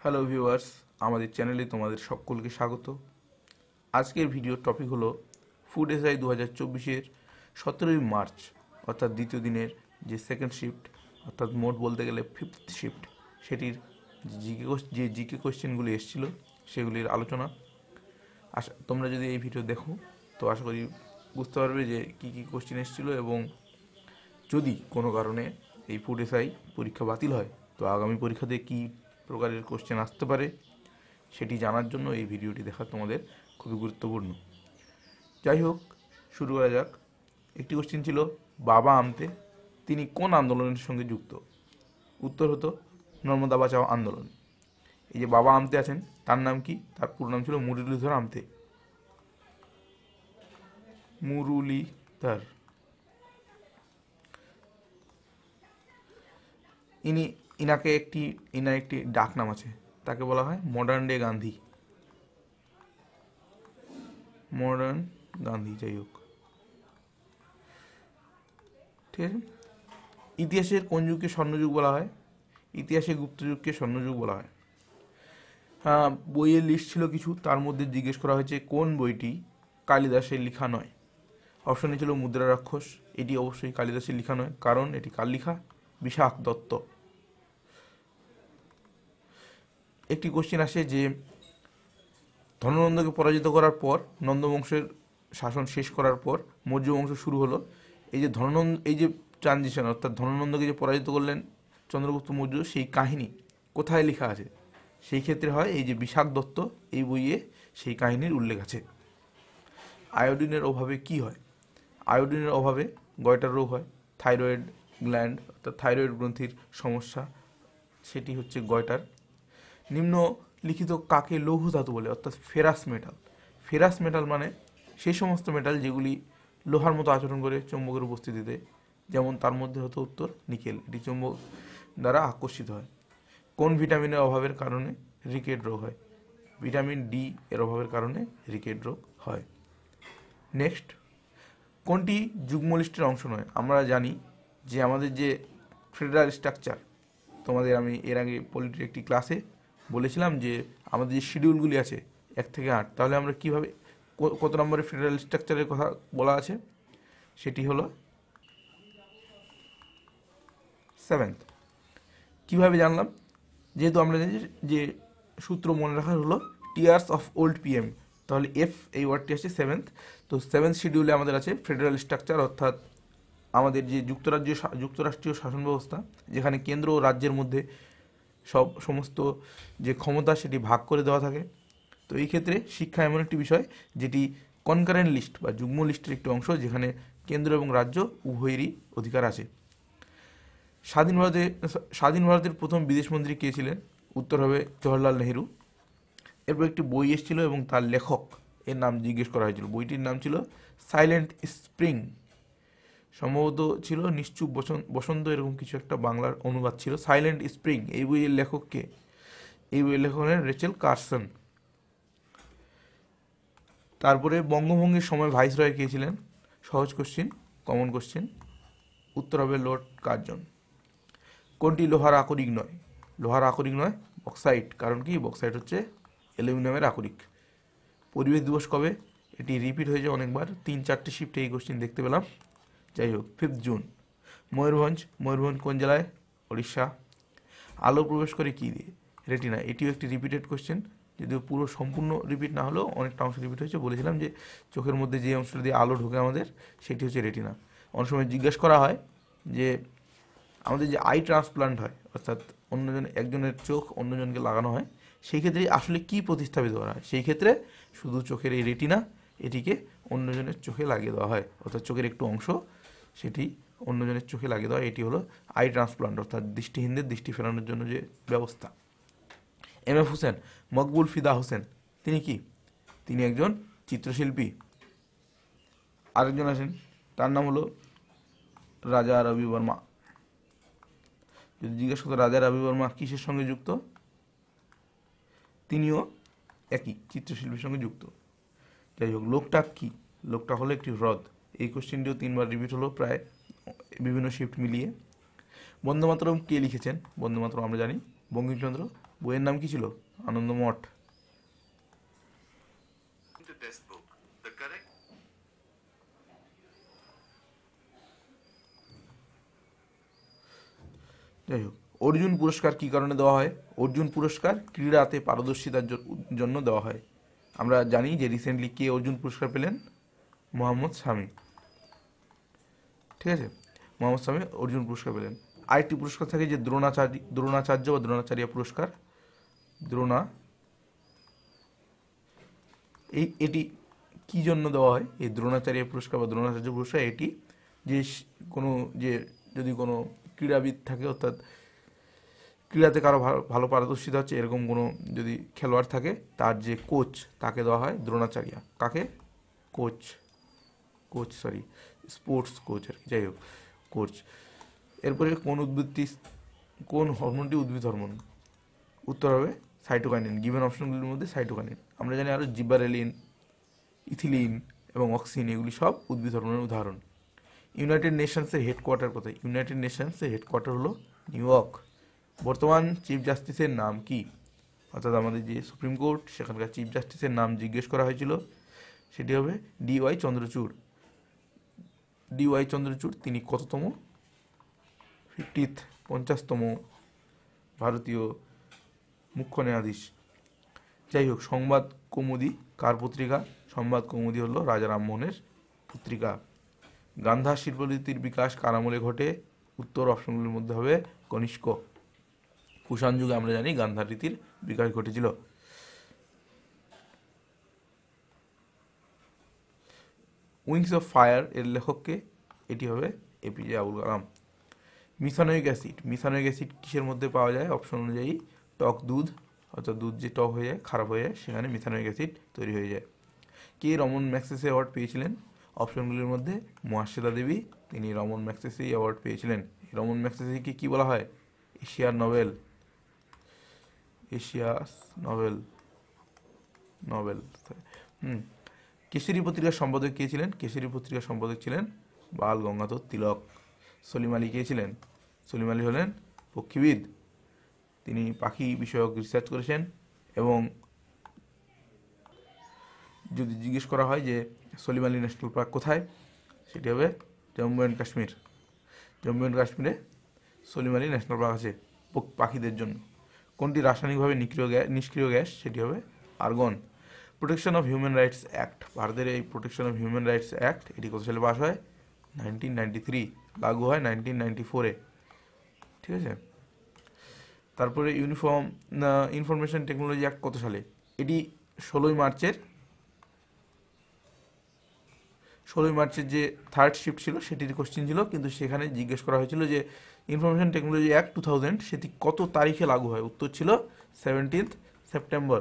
Hello viewers, আমাদের চ্যানেলে তোমাদের সকলকে স্বাগত। আজকের ভিডিওর টপিক হলো ফুড এসআই 2024-এর 17ই মার্চ অর্থাৎ দ্বিতীয় দিনের যে সেকেন্ড শিফট অর্থাৎ মোট বলতে গেলে ফিফথ শিফট, সেটির যে জিকে কোয়েশ্চেনগুলি এসেছিল সেগুলির আলোচনা। তোমরা যদি এই ভিডিও দেখো তো আশা করি বুঝতে পারবে যে কী কী কোয়েশ্চেন এসেছিলো, এবং যদি কোনো কারণে এই ফুড এসআই পরীক্ষা বাতিল হয় তো আগামী পরীক্ষাতে কী প্রকারের কোশ্চেন আসতে পারে সেটি জানার জন্য এই ভিডিওটি দেখা তোমাদের খুবই গুরুত্বপূর্ণ। যাই হোক, শুরু করা যাক। একটি কোশ্চেন ছিল, বাবা আমতে তিনি কোন আন্দোলনের সঙ্গে যুক্ত? উত্তর হতো নর্মদা বাঁচাও আন্দোলন। এই যে বাবা আমতে আছেন তার নাম কি? তার পুরো নাম ছিল মুরলীধর আমতে। মুরলীধর। ইনার একটি ডাক নাম আছে, তাকে বলা হয় modern day Gandhi. Modern Gandhi, যাই হোক, ঠিক আছে। ইতিহাসের কোন যুগকে স্বর্ণযুগ বলা হয়? ইতিহাসে গুপ্তযুগকে স্বর্ণযুগ বলা হয়। বইয়ের লিস্ট ছিল কিছু, তার মধ্যে জিজ্ঞেস করা হয়েছে কোন বইটি কালিদাসের লেখা নয়। অপশনে ছিল মুদ্রা রাক্ষস, এটি অবশ্যই কালিদাসের লেখা নয়, কারণ এটি কার লেখা? বিশাখ দত্ত। একটি কোশ্চেন আসে যে ধননন্দকে পরাজিত করার পর, নন্দবংশের শাসন শেষ করার পর মৌর্য বংশ শুরু হলো। এই যে ট্রানজিশন অর্থাৎ ধননন্দকে যে পরাজিত করলেন চন্দ্রগুপ্ত মৌর্য, সেই কাহিনী কোথায় লেখা আছে? সেই ক্ষেত্রে হয় এই যে বিশাখ দত্ত, এই বইয়ে সেই কাহিনীর উল্লেখ আছে। আয়োডিনের অভাবে কি হয়? আয়োডিনের অভাবে গয়টার রোগ হয়। থাইরয়েড গ্ল্যান্ড অর্থাৎ থাইরয়েড গ্রন্থির সমস্যা, সেটি হচ্ছে গয়টার। নিম্নলিখিত কাকে লৌহ ধাতু বলে? অর্থাৎ ফেরাস মেটাল। ফেরাস মেটাল মানে সেই সমস্ত মেটাল যেগুলি লোহার মতো আচরণ করে চৌম্বকের উপস্থিতিতে, যেমন তার মধ্যে হতো উত্তর নিকেল, এটি চৌম্বক দ্বারা আকর্ষিত হয়। কোন ভিটামিনের অভাবের কারণে রিকেট রোগ হয়? ভিটামিন ডি এর অভাবের কারণে রিকেট রোগ হয়। নেক্সট, কোনটি যুগ্ম লিস্টের অংশ নয়? আমরা জানি যে আমাদের যে ফেডারেল স্ট্রাকচার, তোমাদের আমি এর আগে পলিটির একটি ক্লাসে বলেছিলাম যে আমাদের যে শিডিউলগুলি আছে 1 থেকে 8, তাহলে আমরা কীভাবে কত নম্বরের ফেডারেল স্ট্রাকচারের কথা বলা আছে? সেটি হলো 7th। কীভাবে জানলাম? যেহেতু আমরা জানি যে সূত্র মনে রাখার হলো টিয়ার্স অফ ওল্ড পিএম, তাহলে এফ এই ওয়ার্ডটি আসছে 7th। তো 7th শিডিউলে আমাদের আছে ফেডারেল স্ট্রাকচার, অর্থাৎ আমাদের যে যুক্তরাষ্ট্রীয় শাসন ব্যবস্থা, যেখানে কেন্দ্র ও রাজ্যের মধ্যে সমস্ত যে ক্ষমতা সেটি ভাগ করে দেওয়া থাকে। তো এই ক্ষেত্রে শিক্ষা এমন একটি বিষয় যেটি কনকারেন্ট লিস্ট বা যুগ্ম লিস্টের একটি অংশ, যেখানে কেন্দ্র এবং রাজ্য উভয়েরই অধিকার আছে। স্বাধীন ভারতের প্রথম বিদেশমন্ত্রী কে ছিলেন? উত্তর হবে জওহরলাল নেহেরু। এরপর একটি বই এসেছিল এবং তার লেখক এর নাম জিজ্ঞেস করা হয়েছিল। বইটির নাম ছিল সাইলেন্ট স্প্রিং, সম্ভবত ছিল নিশ্চুপ বসন্ত, এরকম কিছু একটা বাংলার অনুবাদ ছিল। সাইলেন্ট স্প্রিং, এই বইয়ের লেখককে? এই বইয়ের লেখক হলেন রেচেল কার্সন। তারপরে বঙ্গভঙ্গের সময় ভাইসরয় কে ছিলেন? সহজ কোশ্চেন, কমন কোশ্চেন, উত্তর হবে লর্ড কার্জন। কোনটি লোহার আকরিক নয়? লোহার আকরিক নয় বক্সাইট, কারণ কি? বক্সাইট হচ্ছে অ্যালুমিনিয়ামের আকরিক। পরিবেশ দিবস কবে? এটি রিপিট হয়েছে অনেকবার, 3-4টে শিফটে এই কোশ্চেন দেখতে পেলাম। যাই হোক, 5th জুন। ময়ূরভঞ্জ কোন জেলায়? উড়িষ্যা। আলো প্রবেশ করে কী দিয়ে? রেটিনা, এটিও একটি রিপিটেড কোশ্চেন, যদিও পুরো সম্পূর্ণ রিপিট না হলেও অনেকটা অংশ রিপিট হয়েছে। বলেছিলাম যে চোখের মধ্যে যে অংশটা দিয়ে আলো ঢোকে আমাদের, সেটি হচ্ছে রেটিনা। অনেক সময় জিজ্ঞেস করা হয় যে আমাদের যে আই ট্রান্সপ্লান্ট হয়, অর্থাৎ একজনের চোখ অন্যজনকে লাগানো হয়, সেই ক্ষেত্রে আসলে কি প্রতিস্থাপিত করা হয়? সেই ক্ষেত্রে শুধু চোখের এই রেটিনা, এটিকে অন্যজনের চোখে লাগিয়ে দেওয়া হয়, অর্থাৎ চোখের একটু অংশ সেটি অন্যজনের চোখে লাগিয়ে দেওয়া, এটি হলো আই ট্রান্সপ্লান্ট, অর্থাৎ দৃষ্টিহীনদের দৃষ্টি ফেরানোর জন্য যে ব্যবস্থা। এম.এফ. হুসেন, মকবুল ফিদা হোসেন, তিনি কি? তিনি একজন চিত্রশিল্পী। আরেকজন আছেন, তার নাম হলো রাজা রবি বর্মা। যদি জিজ্ঞেস করতো রাজা রবি বর্মা কিসের সঙ্গে যুক্ত, তিনিও একই চিত্রশিল্পীর সঙ্গে যুক্ত। যাই হোক, লোকটাক কি? লোকটাক হলো একটি হ্রদ। এই কোশ্চেনটিও 3বার রিপিট হলো প্রায় বিভিন্ন শিফট মিলিয়ে। বন্দে মাতরম কে লিখেছেন? বন্দে মাতরম আমরা জানি বঙ্কিমচন্দ্র বইয়ের নাম কি ছিল? আনন্দমঠ। যাই হোক, অর্জুন পুরস্কার কী কারণে দেওয়া হয়? অর্জুন পুরস্কার ক্রীড়াতে পারদর্শিতার জন্য দেওয়া হয়। আমরা জানি যে রিসেন্টলি কে অর্জুন পুরস্কার পেলেন? মোহাম্মদ শামি। ঠিক আছে, মোহাম্মদ শামি অর্জুন পুরস্কার পেলেন। আরেকটি পুরস্কার থাকে যে দ্রোণাচার্য বা দ্রোণাচার্য পুরস্কার। এটি কী জন্য দেওয়া হয়? এই দ্রোণাচার্য পুরস্কার বা দ্রোণাচার্য পুরস্কার এটি যদি কোনো ক্রীড়াবিদ থাকে, অর্থাৎ ক্রীড়াতে কারো ভালো পারদর্শিতা হচ্ছে এরকম কোনো যদি খেলোয়াড় থাকে, তার যে কোচ তাকে দেওয়া হয় দ্রোণাচার্য। কাকে? স্পোর্টস কোচ আর কি, যাই হোক, কোচ। এরপরে কোন হরমোনটি উদ্ভিদ হরমোন? উত্তর হবে সাইটোকাইনিন। গিভেন অপশনগুলির মধ্যে সাইটোকাইনিন। আমরা জানি আরও জিবারেলিন, ইথিলিন এবং অক্সিন, এগুলি সব উদ্ভিদ হরমোনের উদাহরণ। ইউনাইটেড নেশনসের হেডকোয়ার্টার কোথায়? ইউনাইটেড নেশনসের হেডকোয়ার্টার হলো নিউ ইয়র্ক। বর্তমান চিফ জাস্টিসের নাম কি? অর্থাৎ আমাদের যে সুপ্রিম কোর্ট, সেখানকার চিফ জাস্টিসের নাম জিজ্ঞেস করা হয়েছিল, সেটি হবে ডিওয়াই চন্দ্রচূড়। তিনি কততম? 50তম ভারতীয় মুখ্য ন্যায়াধীশ। যাই হোক, সংবাদ কৌমুদি কার পত্রিকা? সংবাদ কৌমুদি হলো রাজা রামমোহনের পত্রিকা। গান্ধার শিল্পরীতির বিকাশ কার আমলে ঘটে? উত্তর অপশনগুলির মধ্যে হবে কনিষ্ক। কুষাণ যুগে আমরা জানি গান্ধার রীতির বিকাশ ঘটেছিল। উইংস অফ ফায়ার এর লেখককে? এটি হবে APJ Abul Kalam. Methanoic acid কিসের মধ্যে পাওয়া যায়? অপশন অনুযায়ী টক দুধ, অর্থাৎ দুধ যে টক হয়ে যায়, খারাপ হয়ে যায়, সেখানে মিথানোয়িক অ্যাসিড তৈরি হয়ে যায়। কে রমন ম্যাগসেসে অ্যাওয়ার্ড পেয়েছিলেন? অপশনগুলির মধ্যে মহাশ্বেতা দেবী, তিনি রমন ম্যাগসেসে অ্যাওয়ার্ড পেয়েছিলেন। রমন ম্যাগসেসেকে কী বলা হয়? Asia's Nobel. কেশরী পত্রিকার সম্পাদক কে ছিলেন? কেশরী পত্রিকার সম্পাদক ছিলেন বাল গঙ্গাধর তিলক। সলিম আলী কে ছিলেন? সলিম আলী হলেন পক্ষীবিদ, তিনি পাখি বিষয়ক রিসার্চ করেছেন। এবং যদি জিজ্ঞেস করা হয় যে সলিম আলী ন্যাশনাল পার্ক কোথায়, সেটি হবে জম্মু অ্যান্ড কাশ্মীরে সলিম আলী ন্যাশনাল পার্ক আছে পাখিদের জন্য। কোনটি রাসায়নিকভাবে নিষ্ক্রিয় গ্যাস? সেটি হবে argon. Protection of human rights act, ভারতের এই protection of human rights act, এটি কত সালে পাস হয়? 1993, লাগু হয় 1994-এ। ঠিক আছে, তারপরে ইনফরমেশন টেকনোলজি অ্যাক্ট কত সালে? এটি 16ই মার্চের যে থার্ড শিফট ছিল সেটির কোশ্চেন ছিল, কিন্তু সেখানে জিজ্ঞেস করা হয়েছিল যে ইনফরমেশন টেকনোলজি অ্যাক্ট 2000 সেটি কত তারিখে লাগু হয়? উত্তর ছিল 17 সেপ্টেম্বর।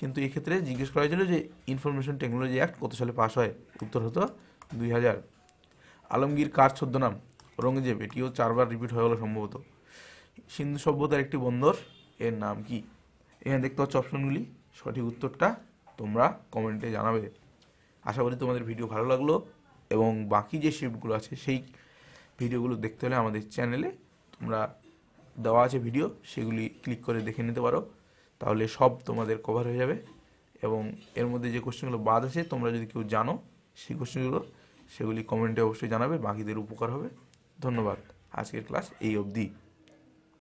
কিন্তু এক্ষেত্রে জিজ্ঞেস করা হয়েছিল যে ইনফরমেশন টেকনোলজি অ্যাক্ট কত সালে পাস হয়? উত্তর হতো 2000। আলমগীর কার ছদ্মনাম? ঔরঙ্গজেব। এটিও 4বার রিপিট হয়ে গেল সম্ভবত। সিন্ধু সভ্যতার একটি বন্দর, এর নাম কি? এখানে দেখতে পাচ্ছ অপশনগুলি, সঠিক উত্তরটা তোমরা কমেন্টে জানাবে। আশা করি তোমাদের ভিডিও ভালো লাগলো, এবং বাকি যে শিফটগুলো আছে সেই ভিডিওগুলো দেখতে হলে আমাদের চ্যানেলে তোমরা দেওয়া আছে ভিডিও, সেগুলি ক্লিক করে দেখে নিতে পারো, তাহলে সব তোমাদের কভার হয়ে যাবে। এবং এর মধ্যে যে কোশ্চেনগুলো বাদ আছে, তোমরা যদি কেউ জানো সেই কোশ্চেনগুলো, সেগুলি কমেন্টে অবশ্যই জানাবে, বাকিদের উপকার হবে। ধন্যবাদ। আজকের ক্লাস এই অবধি।